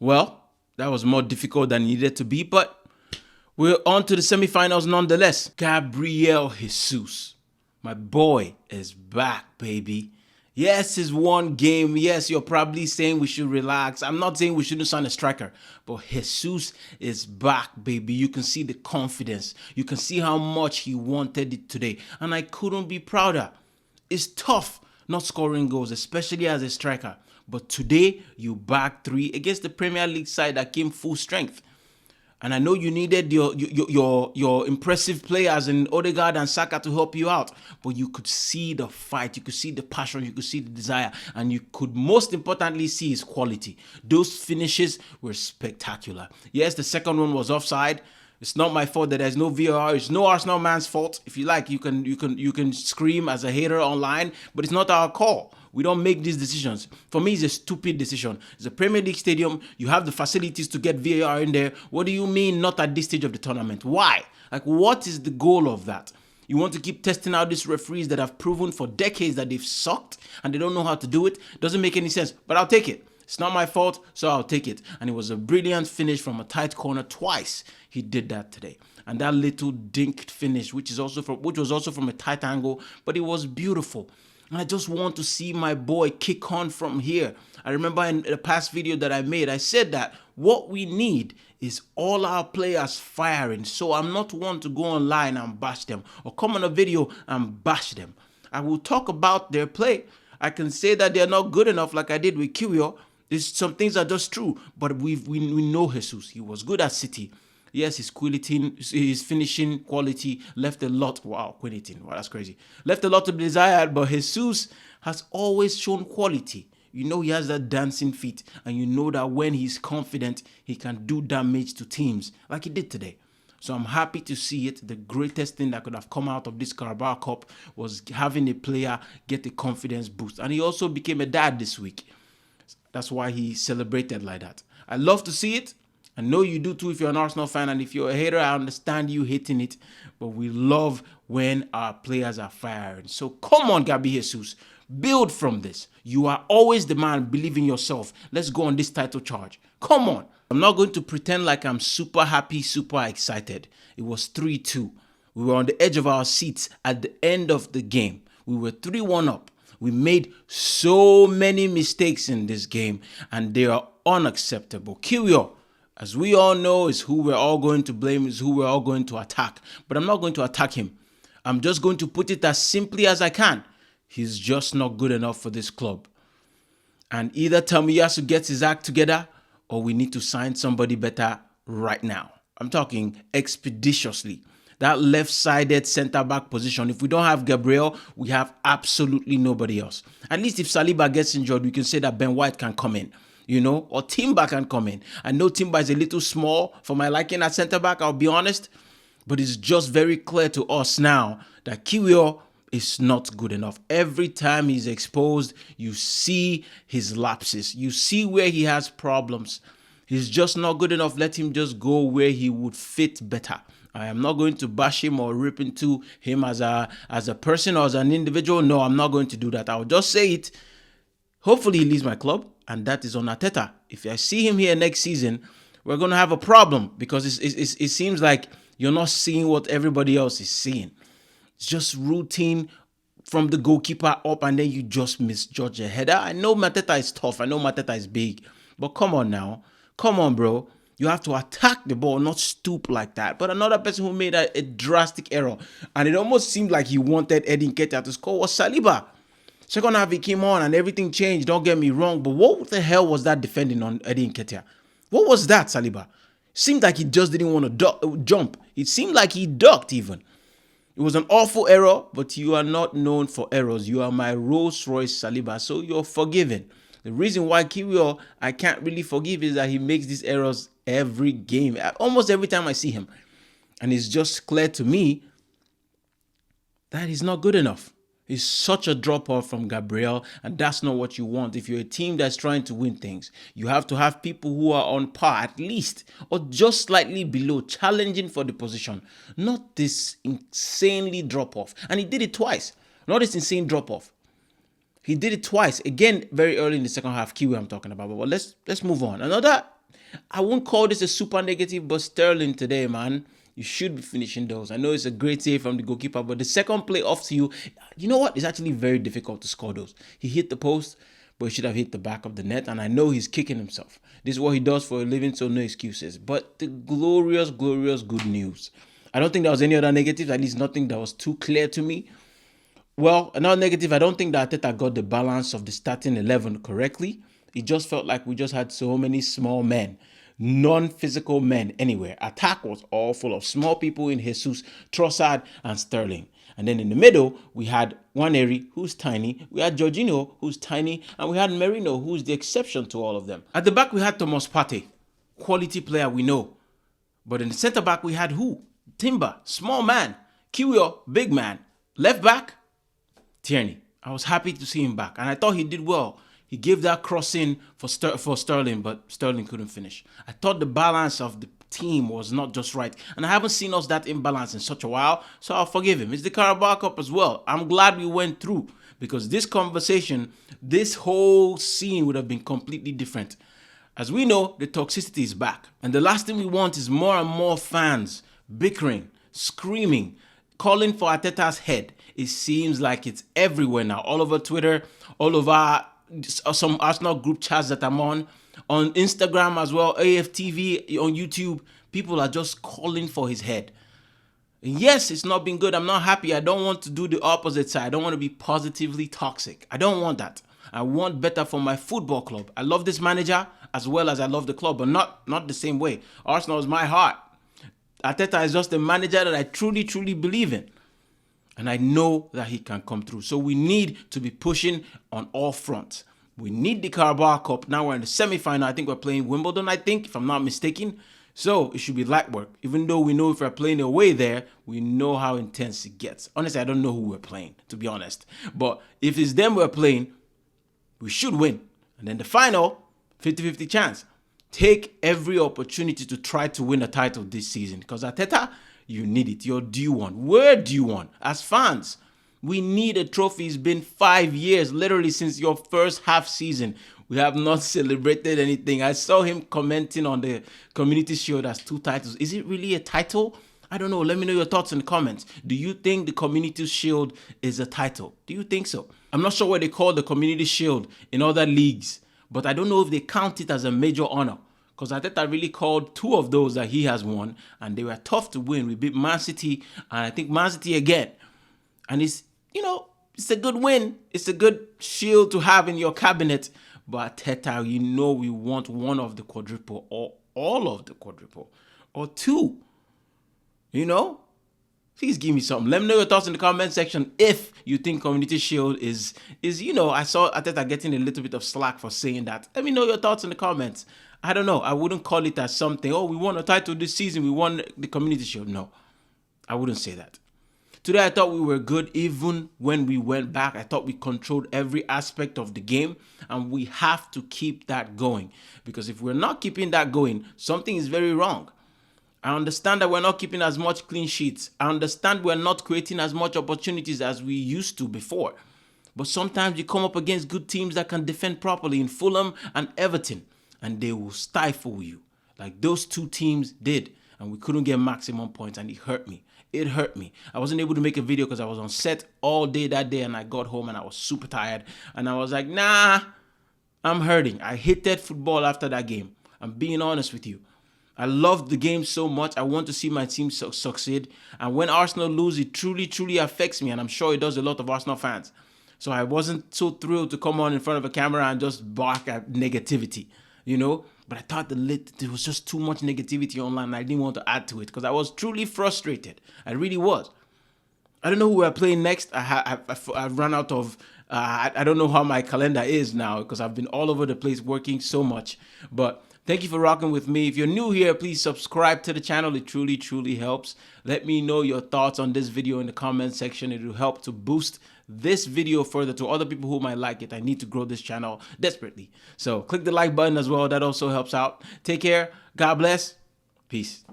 Well, that was more difficult than it needed to be, but we're on to the semifinals nonetheless. Gabriel Jesus, my boy, is back, baby. Yes, it's one game. Yes, you're probably saying we should relax. I'm not saying we shouldn't sign a striker, but Jesus is back, baby. You can see the confidence. You can see how much he wanted it today. And I couldn't be prouder. It's tough not scoring goals, especially as a striker. But today, you bagged 3 against the Premier League side that came full strength. And I know you needed your impressive players in Odegaard and Saka to help you out. But you could see the fight, you could see the passion, you could see the desire, and you could most importantly see his quality. Those finishes were spectacular. Yes, the second one was offside. It's not my fault that there's no VAR. It's no Arsenal man's fault. If you like, you can scream as a hater online, but it's not our call. We don't make these decisions. For me, it's a stupid decision. It's a Premier League stadium. You have the facilities to get VAR in there. What do you mean not at this stage of the tournament? Why? Like, what is the goal of that? You want to keep testing out these referees that have proven for decades that they've sucked and they don't know how to do it? Doesn't make any sense, but I'll take it. It's not my fault, so I'll take it. And it was a brilliant finish from a tight corner twice. He did that today. And that little dinked finish, which was also from a tight angle, but it was beautiful. And I just want to see my boy kick on from here. I remember in the past video that I made, I said that what we need is all our players firing. So I'm not one to go online and bash them or come on a video and bash them. I will talk about their play. I can say that they're not good enough like I did with Kiwior. Some things are just true, but we know Jesus. He was good at City. Yes, his finishing quality left a lot. Wow, quality. Wow, that's crazy. Left a lot to be desired, but Jesus has always shown quality. You know he has that dancing feet, and you know that when he's confident, he can do damage to teams like he did today. So I'm happy to see it. The greatest thing that could have come out of this Carabao Cup was having a player get a confidence boost. And he also became a dad this week. That's why he celebrated like that. I love to see it. I know you do too if you're an Arsenal fan, and if you're a hater, I understand you hating it, but we love when our players are firing. So come on, Gabi Jesus, build from this. You are always the man. Believe in yourself. Let's go on this title charge. Come on. I'm not going to pretend like I'm super happy, super excited. It was 3-2. We were on the edge of our seats at the end of the game. We were 3-1 up. We made so many mistakes in this game, and they are unacceptable. Kiwior, as we all know, is who we're all going to blame, is who we're all going to attack. But I'm not going to attack him. I'm just going to put it as simply as I can. He's just not good enough for this club. And either Tomiyasu gets his act together, or we need to sign somebody better right now. I'm talking expeditiously. That left-sided centre-back position, if we don't have Gabriel, we have absolutely nobody else. At least if Saliba gets injured, we can say that Ben White can come in, or Timber can come in. I know Timber is a little small for my liking at centre-back, I'll be honest, but it's just very clear to us now that Kiwior is not good enough. Every time he's exposed, you see his lapses. You see where he has problems. He's just not good enough. Let him just go where he would fit better. I am not going to bash him or rip into him as a person or as an individual. No, I'm not going to do that. I'll just say it. Hopefully he leaves my club, and that is on Arteta. If I see him here next season, we're going to have a problem because it seems like you're not seeing what everybody else is seeing. It's just routine from the goalkeeper up, and then you just misjudge a header. I know Mateta is tough. I know Mateta is big. But come on now. Come on, bro. You have to attack the ball, not stoop like that. But another person who made a drastic error, and it almost seemed like he wanted Eddie Nketiah to score, was Saliba. Second half, he came on and everything changed. Don't get me wrong. But what the hell was that defending on Eddie Nketiah? What was that, Saliba? Seemed like he just didn't want to jump. It seemed like he ducked even. It was an awful error, but you are not known for errors. You are my Rolls Royce Saliba, so you're forgiven. The reason why Kiwior I can't really forgive is that he makes these errors every game, almost every time I see him. And it's just clear to me that he's not good enough. He's such a drop-off from Gabriel, and that's not what you want. If you're a team that's trying to win things, you have to have people who are on par at least, or just slightly below, challenging for the position. Not this insanely drop-off. And he did it twice. Not this insane drop-off. He did it twice. Again, very early in the second half, Kiwi I'm talking about. But let's move on. Another I won't call this a super negative, but Sterling today, man, you should be finishing those. I know it's a great save from the goalkeeper, but the second play off to you, you know what? It's actually very difficult to score those. He hit the post, but he should have hit the back of the net, and I know he's kicking himself. This is what he does for a living, so no excuses. But the glorious, glorious good news. I don't think there was any other negatives, at least nothing that was too clear to me. Well, another negative, I don't think that Arteta got the balance of the starting 11 correctly. It just felt like we just had so many small men, non-physical men anywhere. Attack was all full of small people in Jesus, Trossard, and Sterling. And then in the middle, we had Nwaneri, who's tiny. We had Jorginho, who's tiny. And we had Merino, who's the exception to all of them. At the back, we had Thomas Partey, quality player we know. But in the centre back, we had who? Timber, small man. Kiwior, big man. Left back, Tierney. I was happy to see him back. And I thought he did well. He gave that cross in for Sterling, but Sterling couldn't finish. I thought the balance of the team was not just right. And I haven't seen us that imbalance in such a while, so I'll forgive him. It's the Carabao Cup as well. I'm glad we went through, because this conversation, this whole scene would have been completely different. As we know, the toxicity is back. And the last thing we want is more and more fans bickering, screaming, calling for Arteta's head. It seems like it's everywhere now, all over Twitter, all over some Arsenal group chats that I'm on Instagram as well, AFTV, on YouTube. People are just calling for his head. And yes, it's not been good. I'm not happy. I don't want to do the opposite side. I don't want to be positively toxic. I don't want that. I want better for my football club. I love this manager as well as I love the club, but not the same way. Arsenal is my heart. Arteta is just a manager that I truly, truly believe in. And I know that he can come through. So we need to be pushing on all fronts. We need the Carabao Cup. Now we're in the semi-final. I think we're playing Wimbledon, if I'm not mistaken. So it should be light work. Even though we know if we're playing away there, we know how intense it gets. Honestly, I don't know who we're playing, to be honest. But if it's them we're playing, we should win. And then the final, 50-50 chance. Take every opportunity to try to win a title this season. Because Arteta, you need it. You're due one. We're due one. As fans, we need a trophy. It's been 5 years, literally since your first half season. We have not celebrated anything. I saw him commenting on the Community Shield as 2 titles. Is it really a title? I don't know. Let me know your thoughts in the comments. Do you think the Community Shield is a title? Do you think so? I'm not sure what they call the Community Shield in other leagues, but I don't know if they count it as a major honor. Because Arteta really called 2 of those that he has won, and they were tough to win. We beat Man City, and I think Man City again. And it's, it's a good win. It's a good shield to have in your cabinet. But Arteta, we want one of the quadruple, or all of the quadruple, or 2. Please give me something. Let me know your thoughts in the comment section if you think Community Shield is I saw Arteta getting a little bit of slack for saying that. Let me know your thoughts in the comments. I don't know. I wouldn't call it as something, we won a title this season, we won the Community Shield. No, I wouldn't say that. Today, I thought we were good even when we went back. I thought we controlled every aspect of the game, and we have to keep that going. Because if we're not keeping that going, something is very wrong. I understand that we're not keeping as much clean sheets. I understand we're not creating as much opportunities as we used to before. But sometimes you come up against good teams that can defend properly in Fulham and Everton, and they will stifle you like those 2 teams did. And we couldn't get maximum points, and it hurt me. It hurt me. I wasn't able to make a video because I was on set all day that day, and I got home and I was super tired. And I was like, nah, I'm hurting. I hated football after that game. I'm being honest with you. I loved the game so much. I want to see my team succeed. And when Arsenal lose, it truly, truly affects me. And I'm sure it does a lot of Arsenal fans. So I wasn't so thrilled to come on in front of a camera and just bark at negativity, But I thought there was just too much negativity online, and I didn't want to add to it because I was truly frustrated. I really was. I don't know who we're playing next. I've run out of... I don't know how my calendar is now because I've been all over the place working so much. But thank you for rocking with me. If you're new here, please subscribe to the channel. It truly, truly helps. Let me know your thoughts on this video in the comment section. It will help to boost this video further to other people who might like it. I need to grow this channel desperately. So click the like button as well. That also helps out. Take care. God bless. Peace.